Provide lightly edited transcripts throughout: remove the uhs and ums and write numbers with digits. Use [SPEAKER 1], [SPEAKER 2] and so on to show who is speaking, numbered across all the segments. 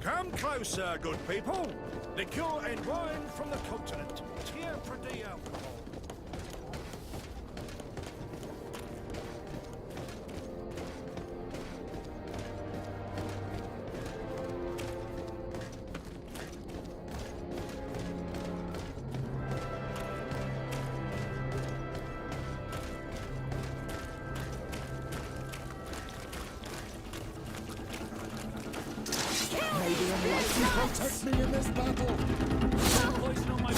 [SPEAKER 1] Come closer, good people. Liqueur and wine from the continent. Tier for the alcohol.
[SPEAKER 2] Protect me in this battle!
[SPEAKER 1] Poison on my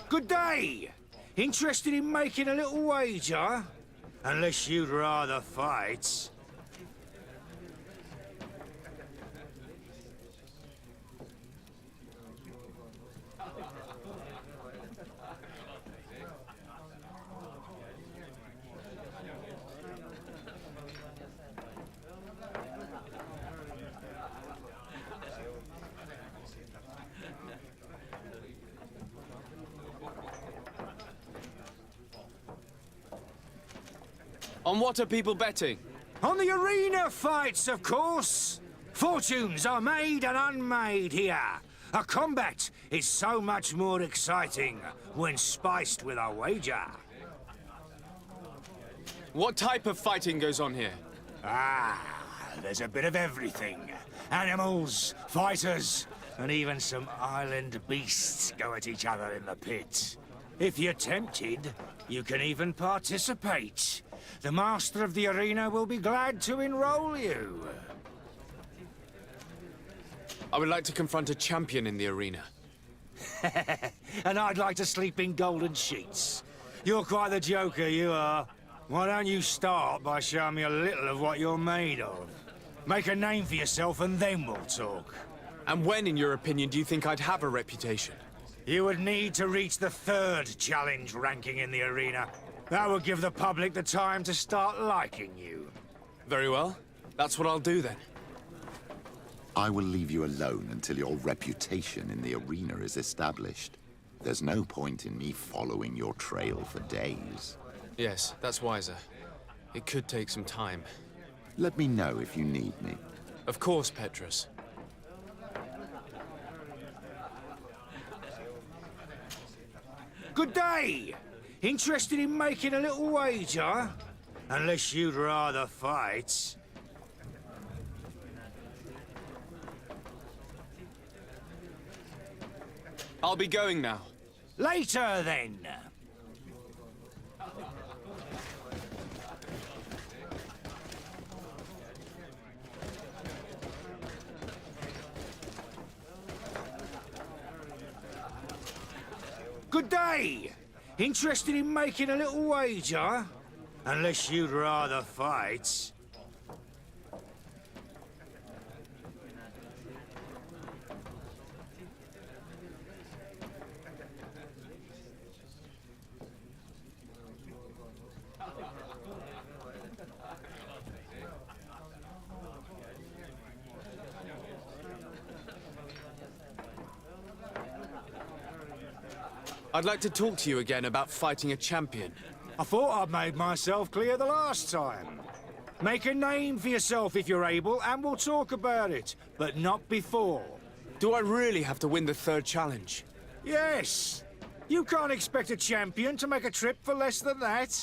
[SPEAKER 3] Good day! Interested in making a little wager? Unless you'd rather fight.
[SPEAKER 4] On what are people betting?
[SPEAKER 3] On the arena fights, of course! Fortunes are made and unmade here. A combat is so much more exciting when spiced with a wager.
[SPEAKER 4] What type of fighting goes on here?
[SPEAKER 3] Ah, there's a bit of everything. Animals, fighters, and even some island beasts go at each other in the pit. If you're tempted, you can even participate. The master of the arena will be glad to enroll you.
[SPEAKER 4] I would like to confront a champion in the arena.
[SPEAKER 3] And I'd like to sleep in golden sheets. You're quite the joker, you are. Why don't you start by showing me a little of what you're made of? Make a name for yourself and then we'll talk.
[SPEAKER 4] And when, in your opinion, do you think I'd have a reputation?
[SPEAKER 3] You would need to reach the 3rd challenge ranking in the arena. That would give the public the time to start liking you.
[SPEAKER 4] Very well. That's what I'll do then.
[SPEAKER 2] I will leave you alone until your reputation in the arena is established. There's no point in me following your trail for days.
[SPEAKER 4] Yes, that's wiser. It could take some time.
[SPEAKER 2] Let me know if you need me.
[SPEAKER 4] Of course, Petrus.
[SPEAKER 3] Good day! Interested in making a little wager? Unless you'd rather fight.
[SPEAKER 4] I'll be going now.
[SPEAKER 3] Later, then. Good day! Interested in making a little wager? Unless you'd rather fight.
[SPEAKER 4] I'd like to talk to you again about fighting a champion.
[SPEAKER 3] I thought I'd made myself clear the last time. Make a name for yourself if you're able, and we'll talk about it, but not before.
[SPEAKER 4] Do I really have to win the third challenge?
[SPEAKER 3] Yes! You can't expect a champion to make a trip for less than that.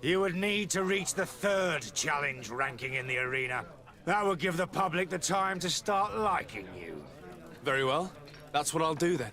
[SPEAKER 3] You would need to reach the third challenge ranking in the arena. That would give the public the time to start liking you.
[SPEAKER 4] Very well. That's what I'll do then.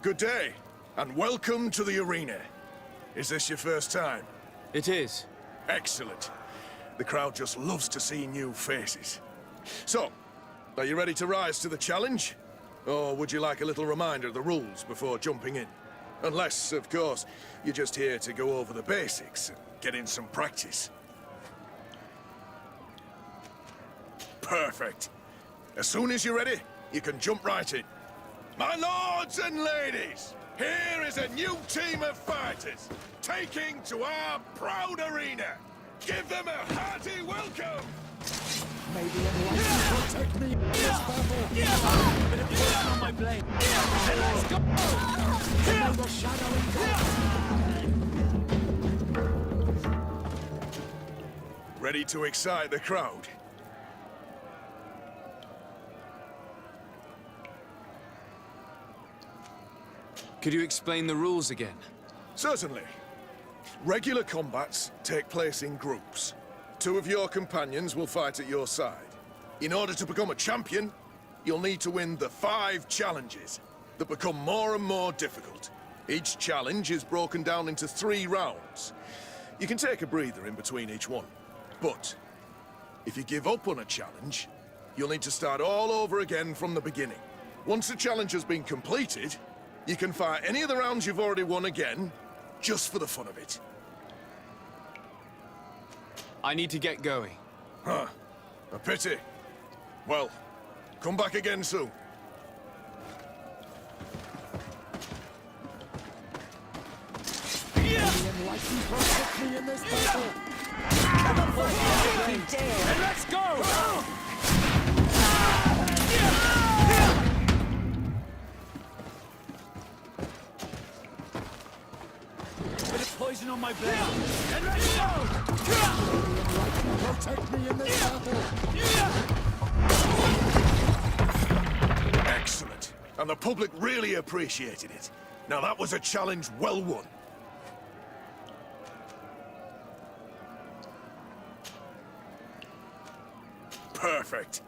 [SPEAKER 1] Good day, and welcome to the arena. Is this your first time?
[SPEAKER 4] It is.
[SPEAKER 1] Excellent. The crowd just loves to see new faces. So, are you ready to rise to the challenge? Or would you like a little reminder of the rules before jumping in? Unless, of course, you're just here to go over the basics and get in some practice. Perfect. As soon as you're ready, you can jump right in. My lords and ladies, here is a new team of fighters, taking to our proud arena. Give them a hearty welcome!
[SPEAKER 5] Maybe everyone can protect me in this battle. But it was on my blade. Let's go! May the shadow
[SPEAKER 1] Ready to excite the crowd?
[SPEAKER 4] Could you explain the rules again?
[SPEAKER 1] Certainly. Regular combats take place in groups. 2 of your companions will fight at your side. In order to become a champion, you'll need to win the 5 challenges that become more and more difficult. Each challenge is broken down into 3 rounds. You can take a breather in between each one. But if you give up on a challenge, you'll need to start all over again from the beginning. Once the challenge has been completed, you can fight any of the rounds you've already won again, just for the fun of it.
[SPEAKER 4] I need to get going.
[SPEAKER 1] Huh. A pity. Well, come back again soon.
[SPEAKER 5] Alien license protect me in this battle.
[SPEAKER 3] And let's go!
[SPEAKER 5] Bit of poison on my blade.
[SPEAKER 3] And let's go!
[SPEAKER 5] Alien license protect me in this battle.
[SPEAKER 1] Excellent. And the public really appreciated it. Now that was a challenge well won. Perfect.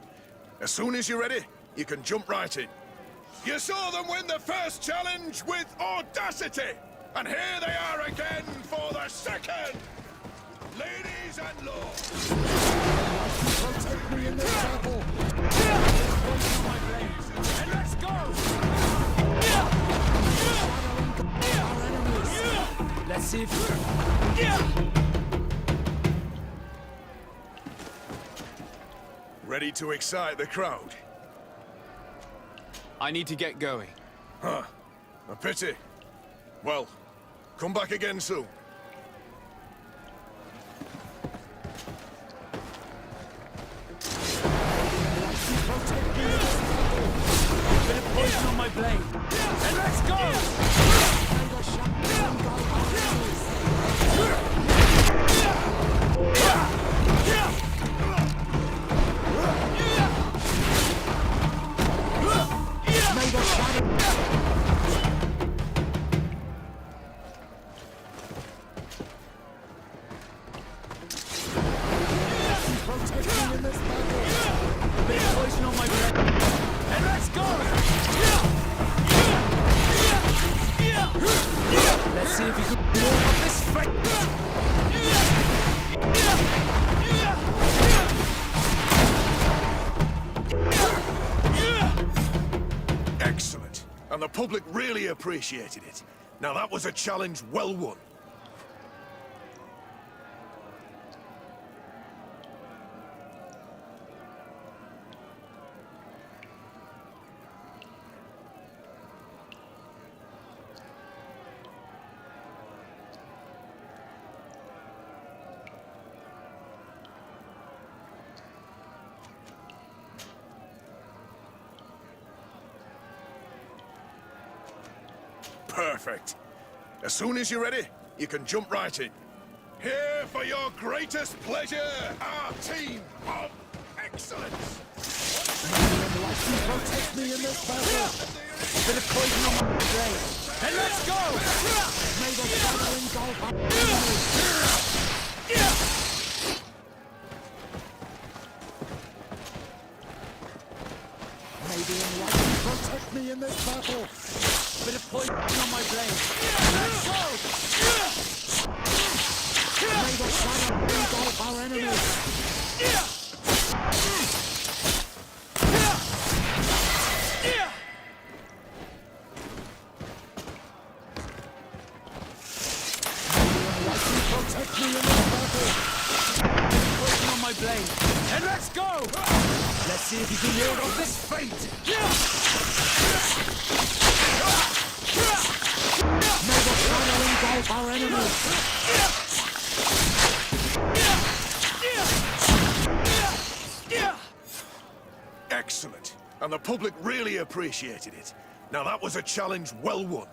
[SPEAKER 1] As soon as you're ready, you can jump right in. You saw them win the first challenge with audacity! And here they are again for the second! Ladies and lords!
[SPEAKER 5] Protect me in this battle.
[SPEAKER 3] And let's go!
[SPEAKER 5] Our enemies. Let's see if
[SPEAKER 1] Ready to excite the crowd?
[SPEAKER 4] I need to get going.
[SPEAKER 1] Huh. A pity. Well, come back again soon.
[SPEAKER 5] bit of poison on my blade.
[SPEAKER 3] And let's go!
[SPEAKER 5] Protect me in this battle. Bit of poison on my blade.
[SPEAKER 3] And let's go!
[SPEAKER 5] Let's see if you can blow up this fight.
[SPEAKER 1] Excellent. And the public really appreciated it. Now that was a challenge well won. Perfect. As soon as you're ready, you can jump right in. Here for your greatest pleasure, our team of excellence.
[SPEAKER 5] Protect me in this battle. Bit of poison on my blade.
[SPEAKER 3] And let's go!
[SPEAKER 5] May the shadow engulf our enemies. May the enlightened protect me in this battle. Bit of poison on my blade.
[SPEAKER 3] Let's go!
[SPEAKER 5] May the shadow engulf our enemies. Protect me in this battle. Poison on my blade.
[SPEAKER 3] And let's go!
[SPEAKER 5] Let's see if you can ward off this fate. May the shadow engulf our enemies.
[SPEAKER 1] Excellent. And the public really appreciated it. Now that was a challenge well won.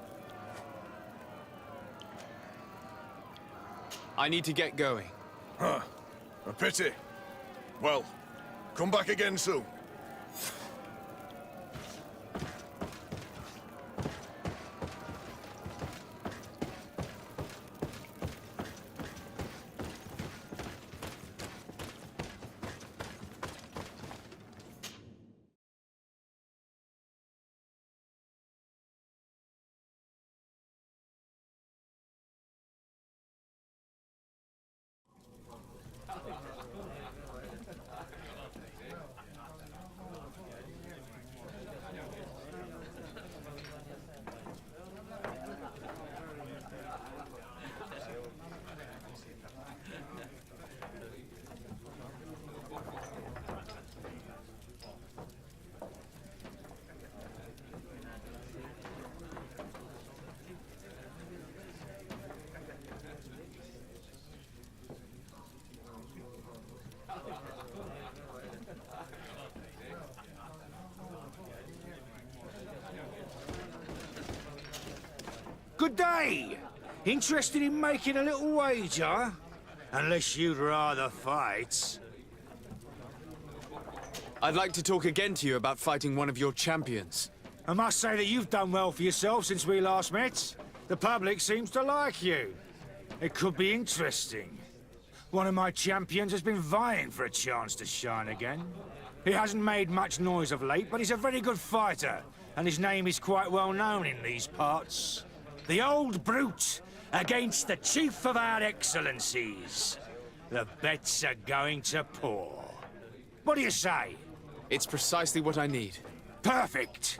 [SPEAKER 4] I need to get going.
[SPEAKER 1] Huh. A pity. Well, come back again soon.
[SPEAKER 3] Good day! Interested in making a little wager? Unless you'd rather fight.
[SPEAKER 4] I'd like to talk again to you about fighting one of your champions.
[SPEAKER 3] I must say that you've done well for yourself since we last met. The public seems to like you. It could be interesting. One of my champions has been vying for a chance to shine again. He hasn't made much noise of late, but he's a very good fighter, and his name is quite well known in these parts. The Old Brute against the Chief of our Excellencies. The bets are going to pour. What do you say?
[SPEAKER 4] It's precisely what I need.
[SPEAKER 3] Perfect!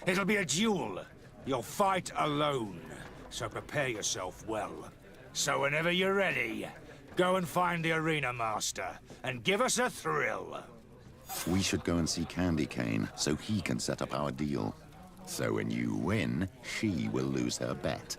[SPEAKER 3] It'll be a duel. You'll fight alone, so prepare yourself well. So whenever you're ready, go and find the Arena Master, and give us a thrill.
[SPEAKER 2] We should go and see Candy Cane, so he can set up our deal. So when you win, she will lose her bet.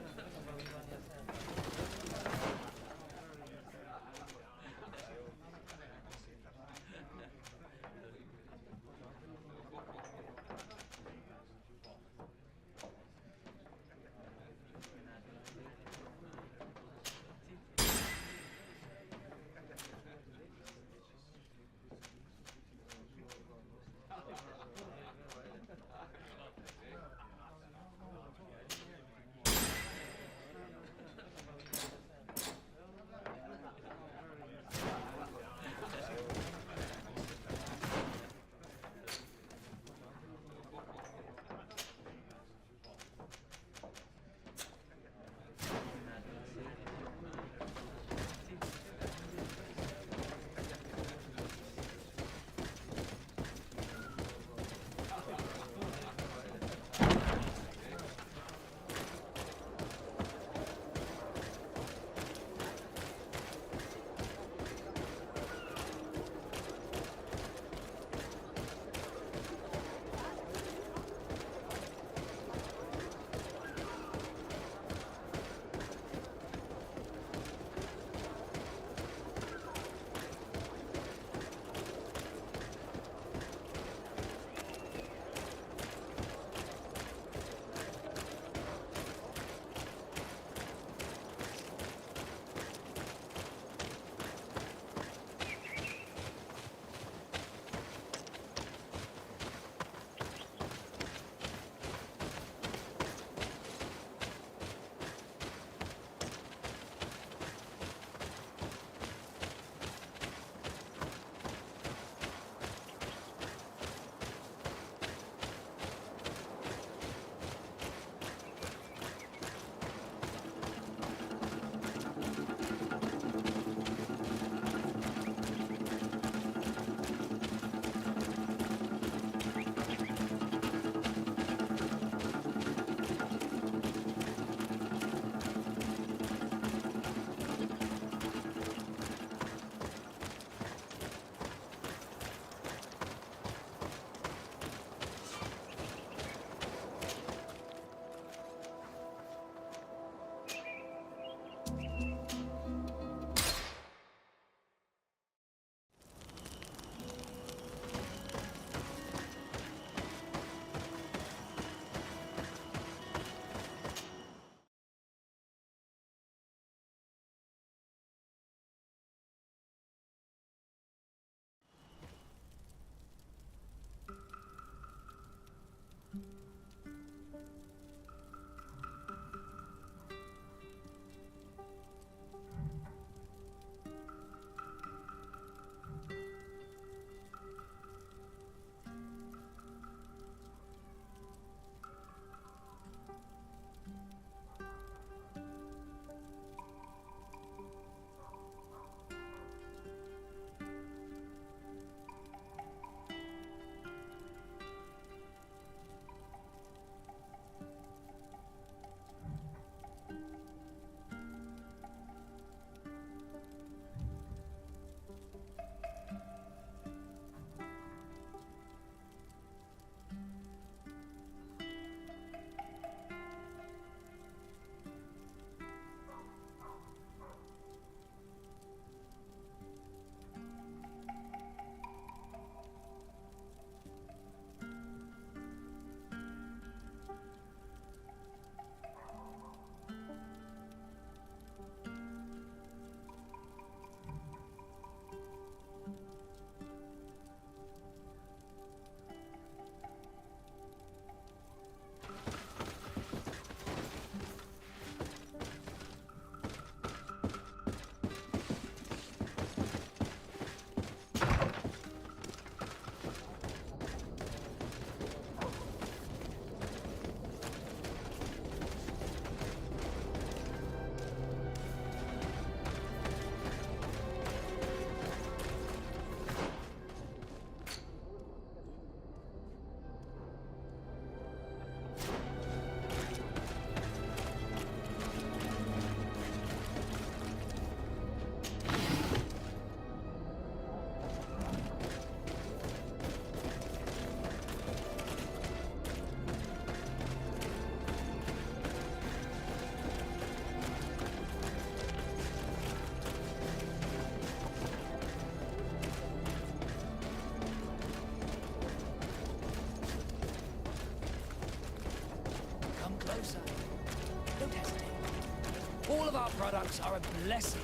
[SPEAKER 5] All of our products are a blessing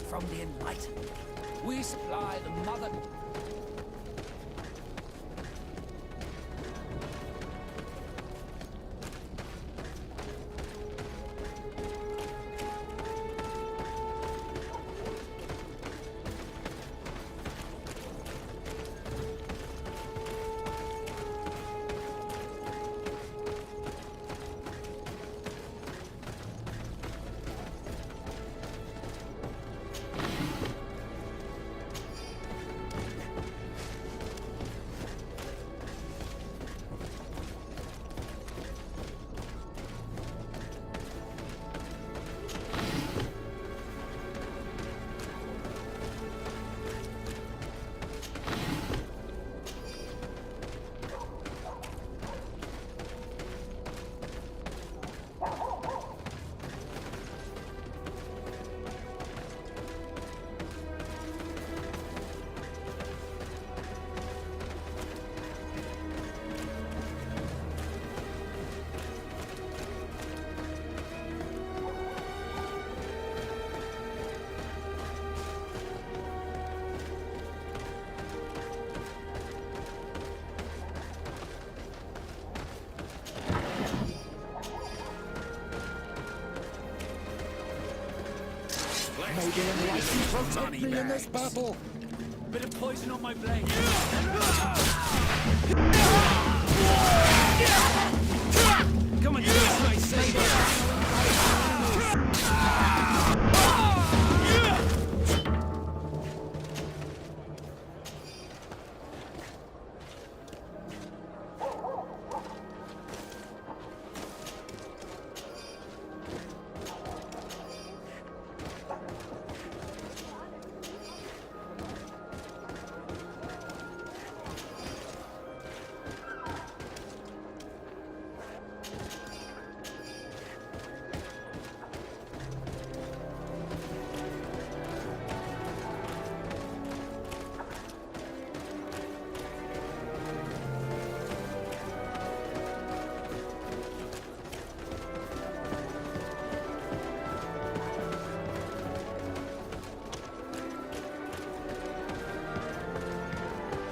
[SPEAKER 5] from the Enlightened. We supply the Mother...
[SPEAKER 6] May the Enlightened protect me in this battle!
[SPEAKER 5] Bit of poison on my blade. Come on, my saber!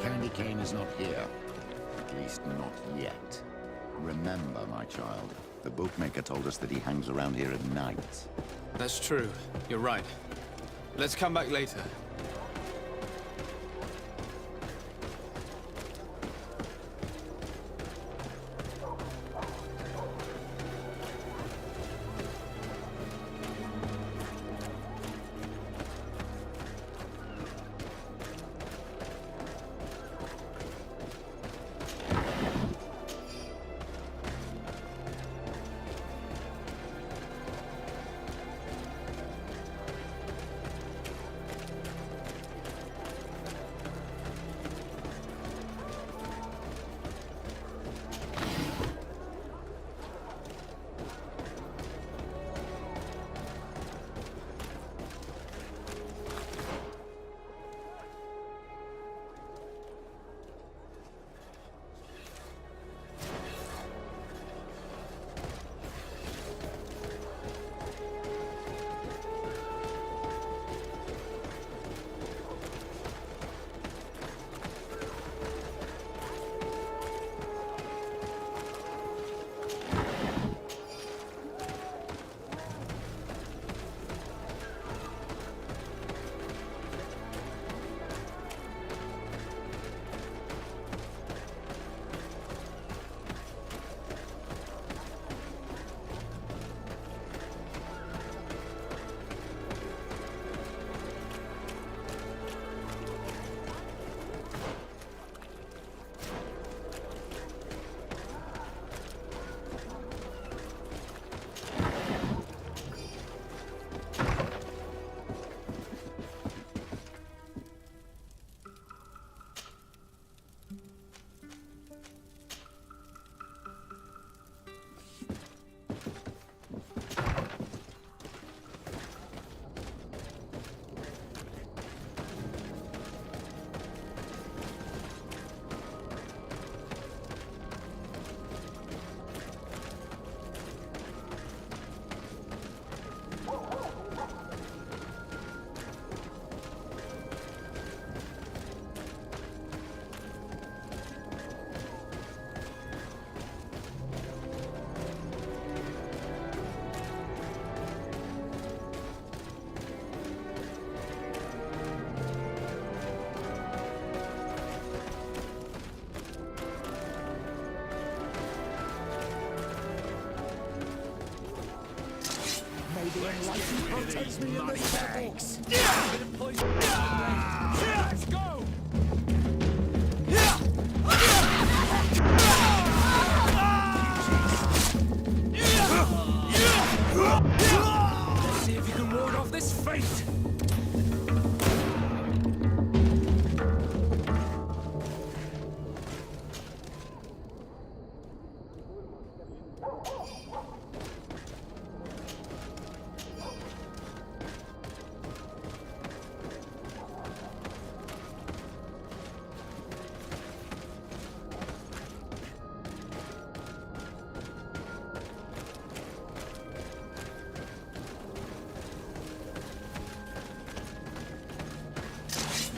[SPEAKER 2] Candy Cane is not here. At least not yet. Remember, my child, the bookmaker told us that he hangs around here at night.
[SPEAKER 4] That's true. You're right. Let's come back later.
[SPEAKER 6] life who protects me in this battle.
[SPEAKER 5] Let's go! Let's see if you can ward off this fate!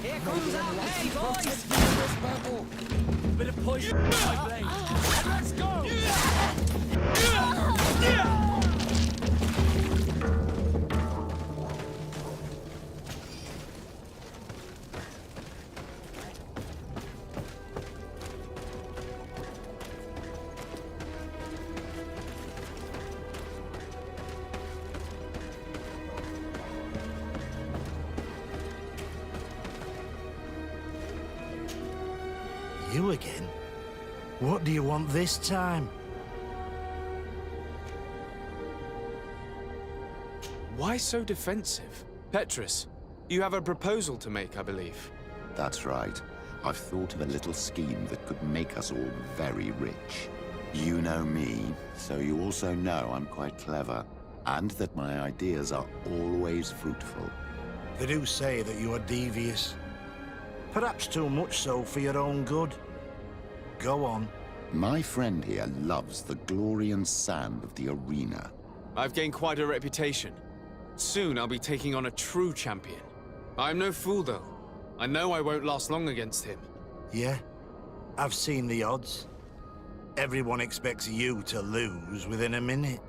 [SPEAKER 7] Here comes our pay, boys!
[SPEAKER 6] Protect me in this battle.
[SPEAKER 5] Bit of poison in my blade. Let's go!
[SPEAKER 8] You again? What do you want this time?
[SPEAKER 4] Why so defensive? Petrus, you have a proposal to make, I believe.
[SPEAKER 2] That's right. I've thought of a little scheme that could make us all very rich. You know me, so you also know I'm quite clever, and that my ideas are always fruitful.
[SPEAKER 8] They do say that you are devious. Perhaps too much so for your own good. Go on.
[SPEAKER 2] My friend here loves the glory and sand of the arena.
[SPEAKER 4] I've gained quite a reputation. Soon I'll be taking on a true champion. I'm no fool, though. I know I won't last long against him.
[SPEAKER 8] Yeah? I've seen the odds. Everyone expects you to lose within a minute.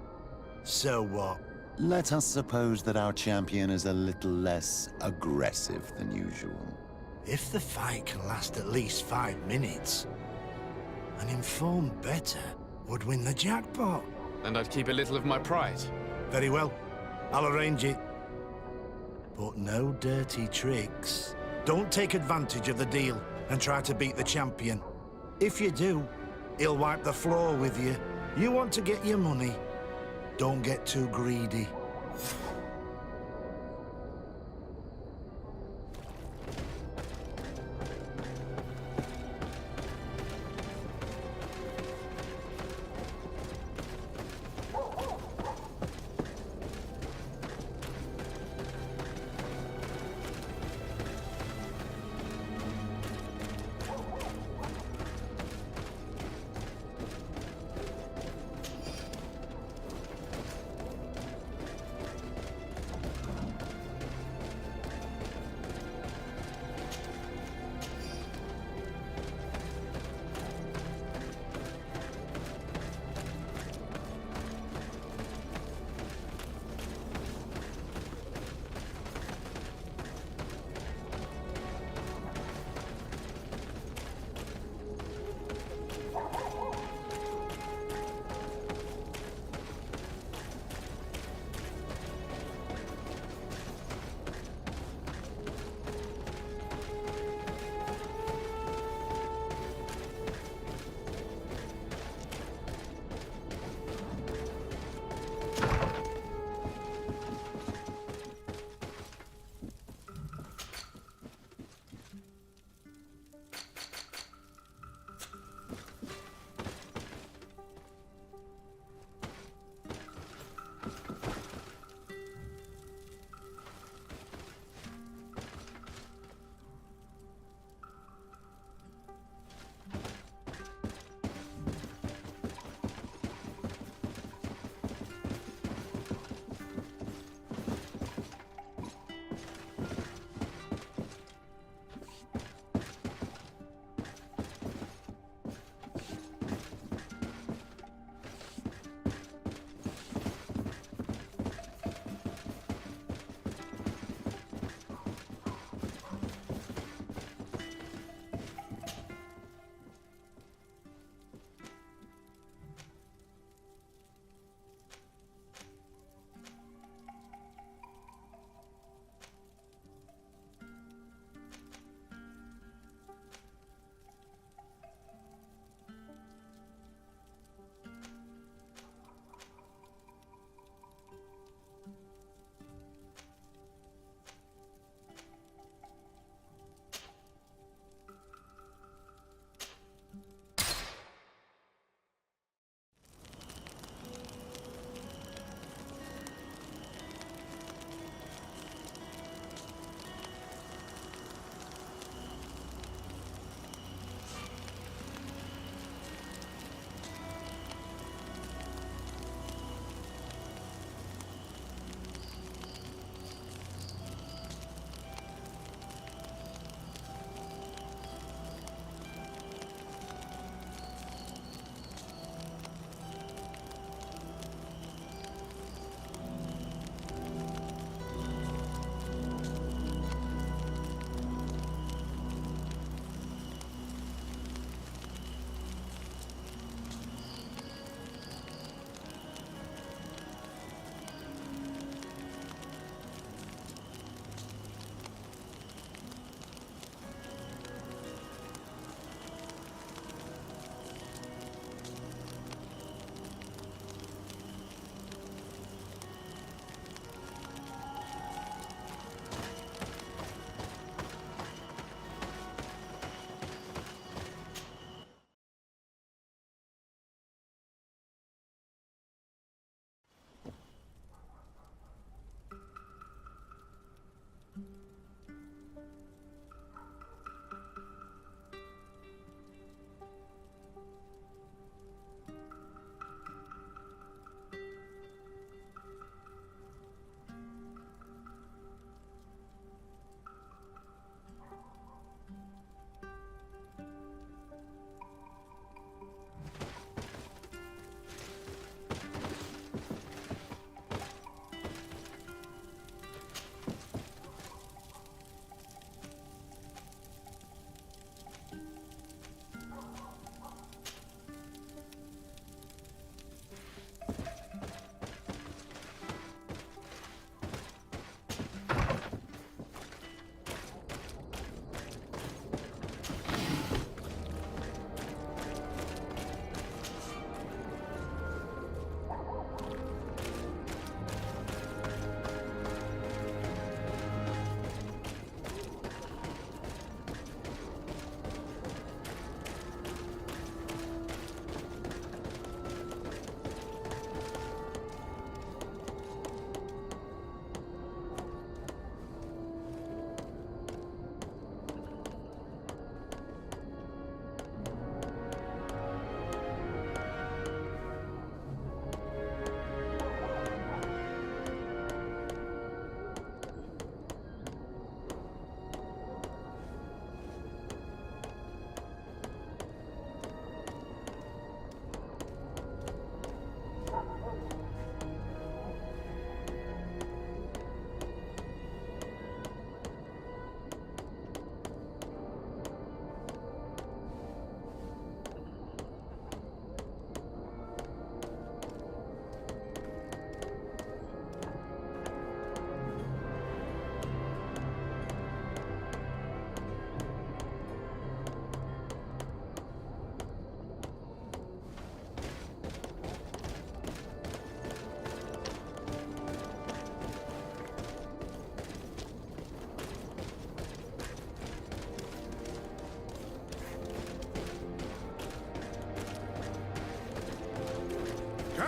[SPEAKER 8] So what?
[SPEAKER 2] Let us suppose that our champion is a little less aggressive than usual.
[SPEAKER 8] If the fight can last at least 5 minutes, an informed bettor would win the jackpot.
[SPEAKER 4] And I'd keep a little of my pride.
[SPEAKER 8] Very well. I'll arrange it. But no dirty tricks. Don't take advantage of the deal and try to beat the champion. If you do, he'll wipe the floor with you. You want to get your money. Don't get too greedy.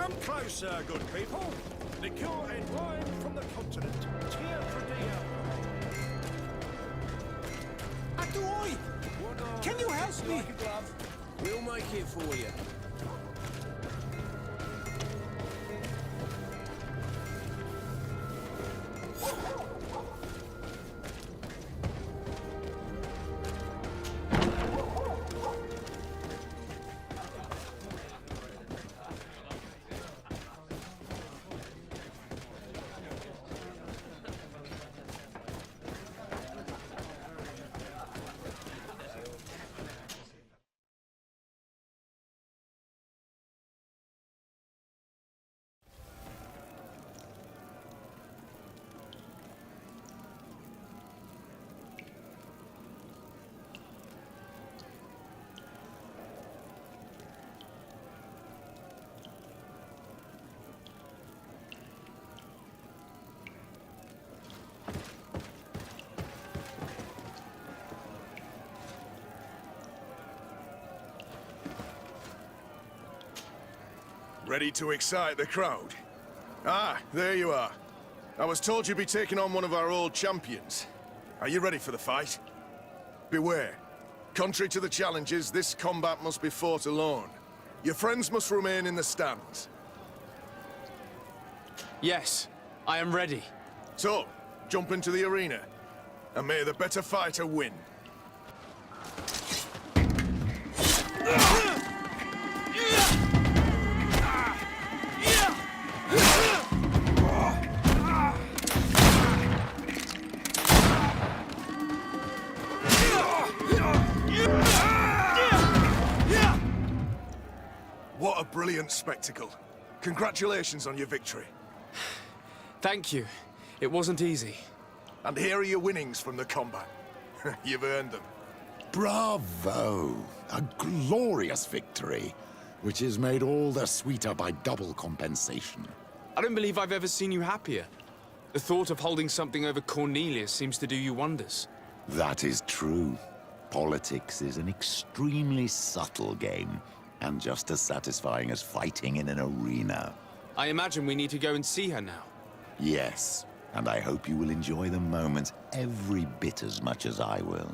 [SPEAKER 5] Come closer, good people. Liqueur and wine from the continent. Tia Pradea.
[SPEAKER 9] Atoy! Can you help me?
[SPEAKER 5] Like a glove. We'll make it for you.
[SPEAKER 1] Ready to excite the crowd? Ah, there you are. I was told you'd be taking on one of our old champions. Are you ready for the fight? Beware. Contrary to the challenges, this combat must be fought alone. Your friends must remain in the stands.
[SPEAKER 4] Yes, I am ready.
[SPEAKER 1] So, jump into the arena, and may the better fighter win. What a brilliant spectacle. Congratulations on your victory.
[SPEAKER 4] Thank you. It wasn't easy.
[SPEAKER 1] And here are your winnings from the combat. You've earned them.
[SPEAKER 2] Bravo! A glorious victory, which is made all the sweeter by double compensation.
[SPEAKER 4] I don't believe I've ever seen you happier. The thought of holding something over Cornelius seems to do you wonders.
[SPEAKER 2] That is true. Politics is an extremely subtle game, and just as satisfying as fighting in an arena.
[SPEAKER 4] I imagine we need to go and see her now.
[SPEAKER 2] Yes, and I hope you will enjoy the moment every bit as much as I will.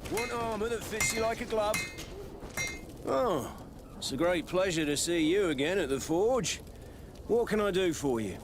[SPEAKER 5] Want armor that fits you like a glove? Oh, it's a great pleasure to see you again at the Forge. What can I do for you?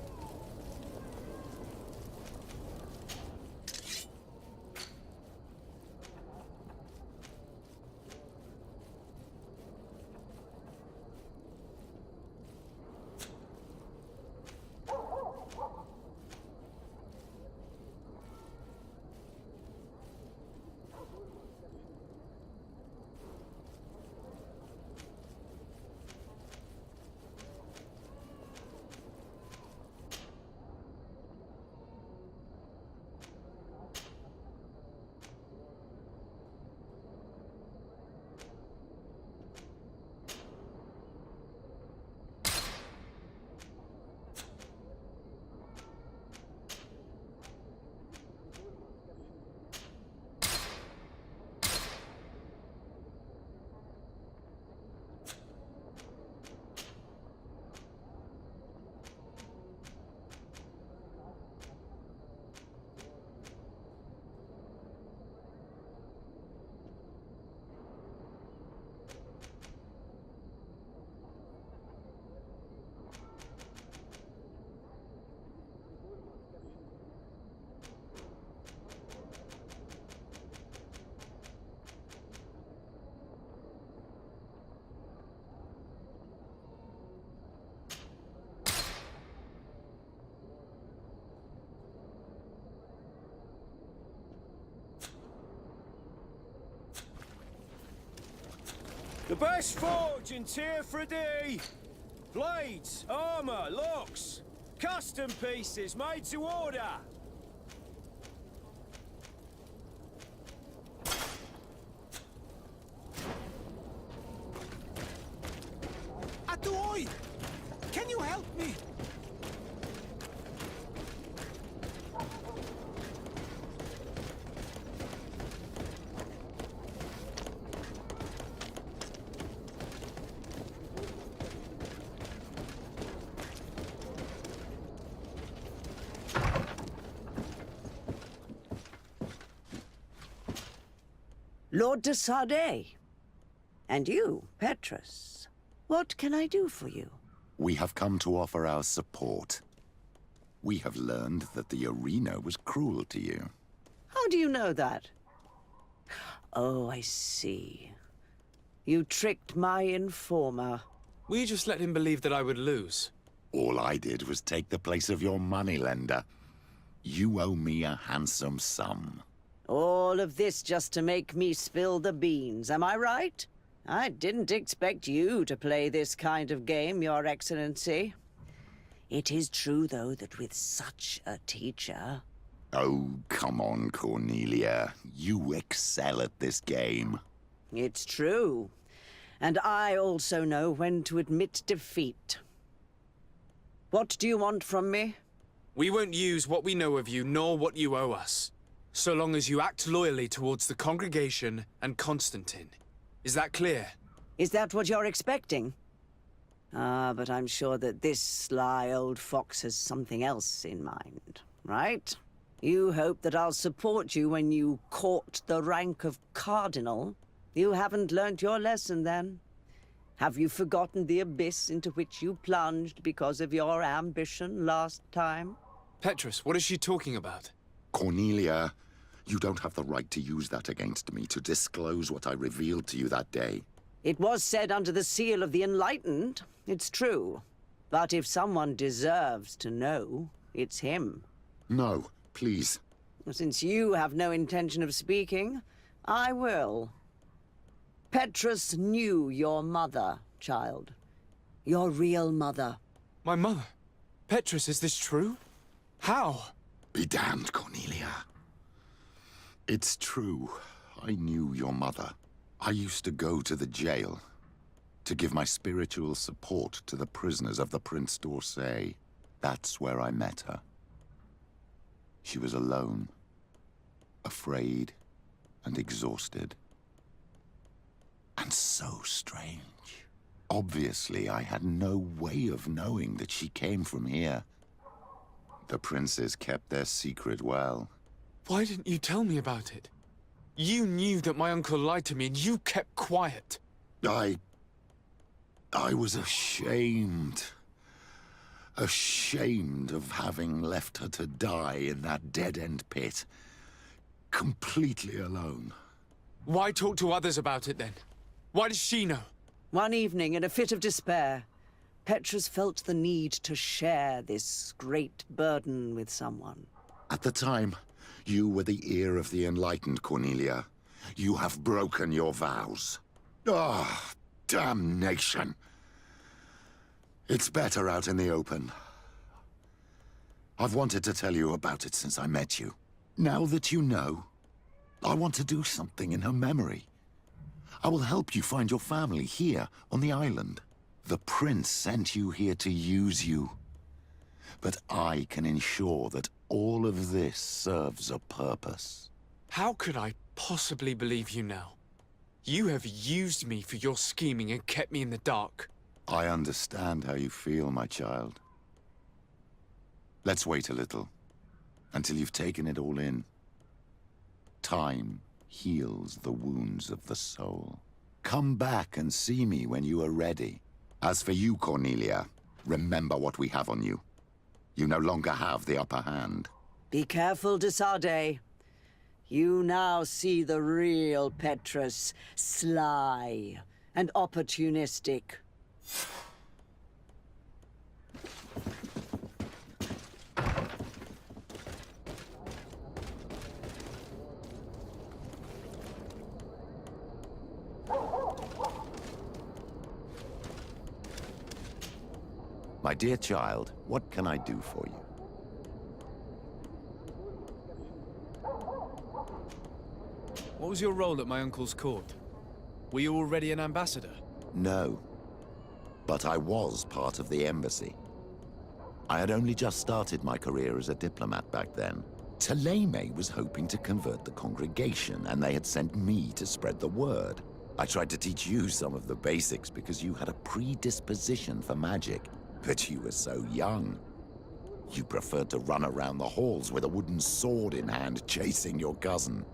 [SPEAKER 5] The best forge in Tier 3D. Blades, armor, locks, custom pieces made to order.
[SPEAKER 9] Atuoi! Can you help me?
[SPEAKER 10] Lord de Sardet. And you, Petrus. What can I do for you?
[SPEAKER 2] We have come to offer our support. We have learned that the arena was cruel to you.
[SPEAKER 10] How do you know that? Oh, I see. You tricked my informer.
[SPEAKER 4] Will you just let him believe that I would lose?
[SPEAKER 2] All I did was take the place of your moneylender. You owe me a handsome sum.
[SPEAKER 10] All of this just to make me spill the beans, am I right? I didn't expect you to play this kind of game, Your Excellency. It is true, though, that with such a teacher...
[SPEAKER 2] Oh, come on, Cornelia. You excel at this game.
[SPEAKER 10] It's true. And I also know when to admit defeat. What do you want from me?
[SPEAKER 4] We won't use what we know of you, nor what you owe us, so long as you act loyally towards the congregation and Constantine. Is that clear?
[SPEAKER 10] Is that what you're expecting? Ah, but I'm sure that this sly old fox has something else in mind, right? You hope that I'll support you when you court the rank of Cardinal. You haven't learnt your lesson, then. Have you forgotten the abyss into which you plunged because of your ambition last time?
[SPEAKER 4] Petrus, what is she talking about?
[SPEAKER 2] Cornelia, you don't have the right to use that against me, to disclose what I revealed to you that day.
[SPEAKER 10] It was said under the seal of the Enlightened. It's true. But if someone deserves to know, it's him.
[SPEAKER 2] No, please.
[SPEAKER 10] Since you have no intention of speaking, I will. Petrus knew your mother, child. Your real mother.
[SPEAKER 4] My mother? Petrus, is this true? How?
[SPEAKER 2] Be damned, Cornelia. It's true. I knew your mother. I used to go to the jail to give my spiritual support to the prisoners of the Prince d'Orsay. That's where I met her. She was alone, afraid, and exhausted. And so strange. Obviously, I had no way of knowing that she came from here. The princes kept their secret well.
[SPEAKER 4] Why didn't you tell me about it? You knew that my uncle lied to me and you kept quiet.
[SPEAKER 2] I was ashamed. Ashamed of having left her to die in that dead-end pit. Completely alone.
[SPEAKER 4] Why talk to others about it then? Why does she know?
[SPEAKER 10] One evening, in a fit of despair, Petrus felt the need to share this great burden with someone.
[SPEAKER 2] At the time, you were the ear of the enlightened, Cornelia. You have broken your vows. Ah, damnation. It's better out in the open. I've wanted to tell you about it since I met you. Now that you know, I want to do something in her memory. I will help you find your family here on the island. The prince sent you here to use you. But I can ensure that all of this serves a purpose.
[SPEAKER 4] How could I possibly believe you now? You have used me for your scheming and kept me in the dark.
[SPEAKER 2] I understand how you feel, my child. Let's wait a little, until you've taken it all in. Time heals the wounds of the soul. Come back and see me when you are ready. As for you, Cornelia, remember what we have on you. You no longer have the upper hand.
[SPEAKER 10] Be careful, de Sardet. You now see the real Petrus, sly and opportunistic.
[SPEAKER 2] My dear child, what can I do for you?
[SPEAKER 4] What was your role at my uncle's court? Were you already an ambassador?
[SPEAKER 2] No. But I was part of the embassy. I had only just started my career as a diplomat back then. Taleme was hoping to convert the congregation, and they had sent me to spread the word. I tried to teach you some of the basics because you had a predisposition for magic, but you were so young. You preferred to run around the halls with a wooden sword in hand, chasing your cousin.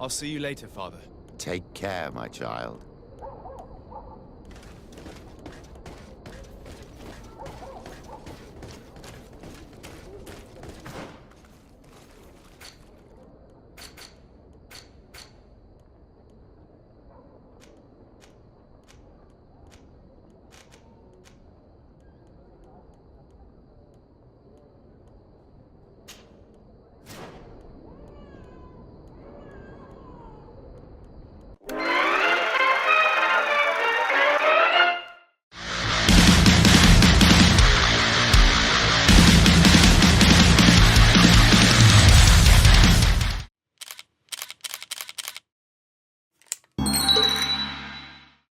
[SPEAKER 4] I'll see you later, Father.
[SPEAKER 2] Take care, my child.